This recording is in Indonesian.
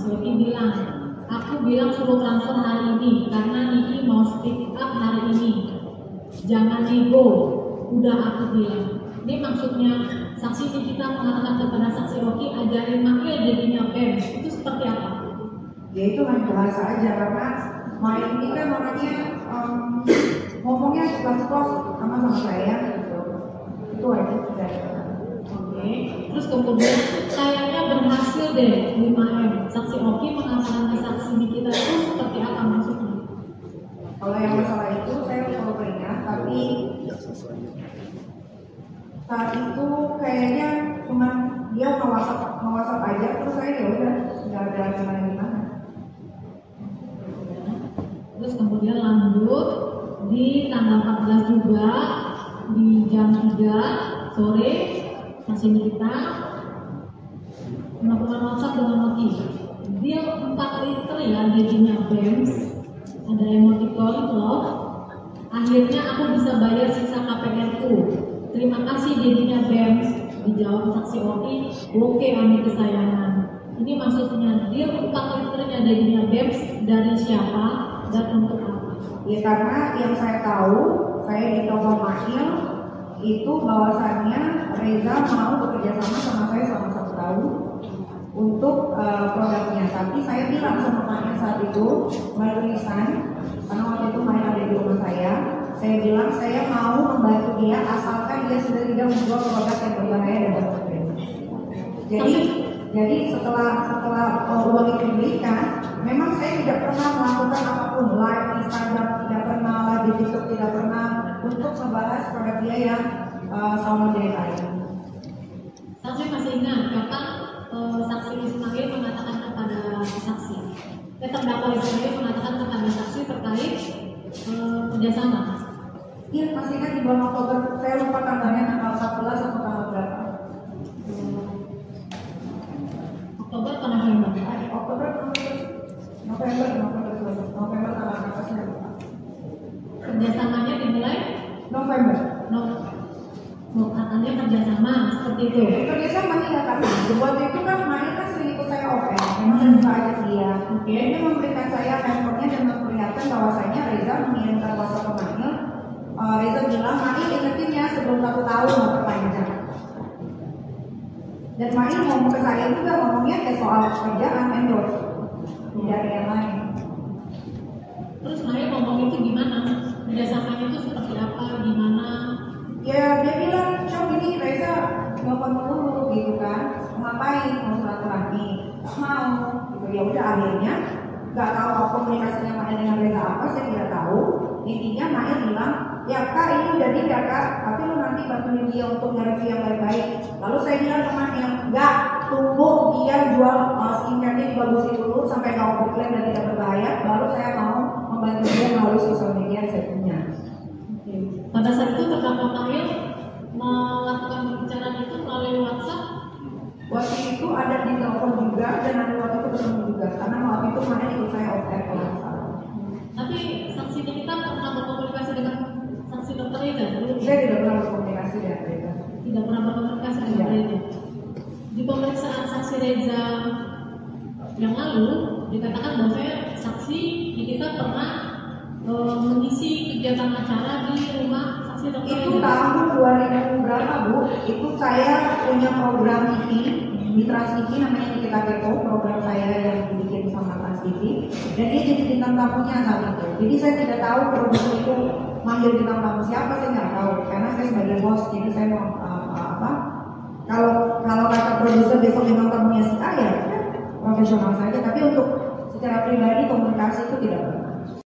Oki bilang, aku bilang suruh transfer hari ini karena Niki mau speak up hari ini. Jangan nego, udah aku bilang. Ini maksudnya saksi kita mengatakan kepada saksi Oki ajarin Makil jadinya BEM. Itu seperti apa? Ya itu hanya bahasa aja karena Makil ini kan orangnya ngomongnya cepat-cepat sama saya gitu. Itu aja sudah. Oke. Terus kemudian kayaknya berhasil deh 5M. Saksi Oki mengatakan ke saksi kita itu seperti apa maksudnya? Kalau yang masalah itu saya perlu peringat, tapi saat itu kayaknya cuma dia mau WhatsApp aja, terus saya ya udah nggak ada gimana. Terus kemudian lanjut di tanggal 14 juga di jam 3 sore masih kita melakukan WhatsApp dengan Oki. Dia 4 liter ya jadinya BEMS, ada emoticon love. Akhirnya aku bisa bayar sisa KPR-ku. Terima kasih jadinya BEMS. Dijawab saksi Oki, oke Ami kesayangan. Ini maksudnya dia 4 liternya jadinya BEMS dari siapa dan untuk apa? Ya karena yang saya tahu, saya di toko Makil itu bahwasannya Reza mau bekerja sama saya selama 1 tahun untuk produknya. Tapi saya bilang sama Makil saat itu melalui lisan, karena waktu itu Makil ada di rumah saya bilang saya mau membantu dia asalkan dia sudah tidak menjual produk yang berbahaya dan berbahaya. Jadi setelah uang itu diberikan, memang saya tidak pernah melakukan apapun live di Instagram, tidak pernah live di TikTok, tidak pernah untuk membahas produk dia yang sama dari lain. Saksi masih ingat kapan saksi Ismail mengatakan kepada saksi, terdakwa Ismail mengatakan kepada saksi terkait kerjasama. Iya, masih ingat di bulan Oktober, saya lupa tanggalnya tanggal 14 atau tanggal berapa. Oktober atau November? November tanggal berapa saya lupa. Kerjasamanya dimulai November. Katanya kerjasama seperti itu. Kerjasama iya karena waktu itu kan Maya kan sering ikut saya open, memang saya buka aja dia. Dia memberikan saya handphonenya dan memperlihatkan bahwasanya Reza mengirimkan WhatsApp ke Maya. Reza bilang Maya ingetin ya sebelum 1 tahun mau perpanjang. Dan Maya ngomong ke saya juga ngomongnya kayak soal kerjaan endorse, tidak ada yang lain. Terus Maya ngomong itu gimana? Kerjasamanya itu seperti apa? Gimana? Ya dia bilang, "Cok ini Reza telepon dulu gitu kan, ngapain mau silaturahmi? Gak mau." Gitu ya udah akhirnya nggak tahu apa komunikasinya Maya dengan Reza apa, saya tidak tahu. Intinya Maya bilang, "Ya kak ini udah tidak kak, tapi lu nanti bantuin dia untuk nge-review yang baik-baik." Lalu saya bilang ke Maya, "Enggak, tunggu dia jual skincare-nya dibagusin dulu sampai nggak overklaim dan tidak berbahaya, baru saya mau membantu dia melalui sosial media yang saya punya." Pada saat itu terdakwa Makil melakukan pembicaraan itu melalui WhatsApp. Waktu itu ada di telepon juga dan ada waktu itu ketemu juga karena waktu itu mana ikut saya off air kalau nggak salah. Tapi saksi kita pernah berkomunikasi dengan saksi dokter Reza? Saya tidak pernah berkomunikasi dengan Reza. Tidak pernah berkomunikasi dengan Reza. Di pemeriksaan saksi Reza yang lalu dikatakan bahwa saksi kita pernah mengisi kegiatan acara di rumah saksi dokter Itu Reza. tahun 2000 berapa Bu? Itu saya punya program TV di Trans TV namanya Nikita Kepo, program saya yang dibikin sama Trans TV. Dan dia jadi bintang tamunya saat itu. Jadi saya tidak tahu produser itu manggil bintang tamu siapa, saya nggak tahu. Karena saya sebagai bos, jadi saya mau kalau kata produser besok bintang tamunya si A ya profesional saja. Tapi untuk secara pribadi komunikasi itu tidak pernah.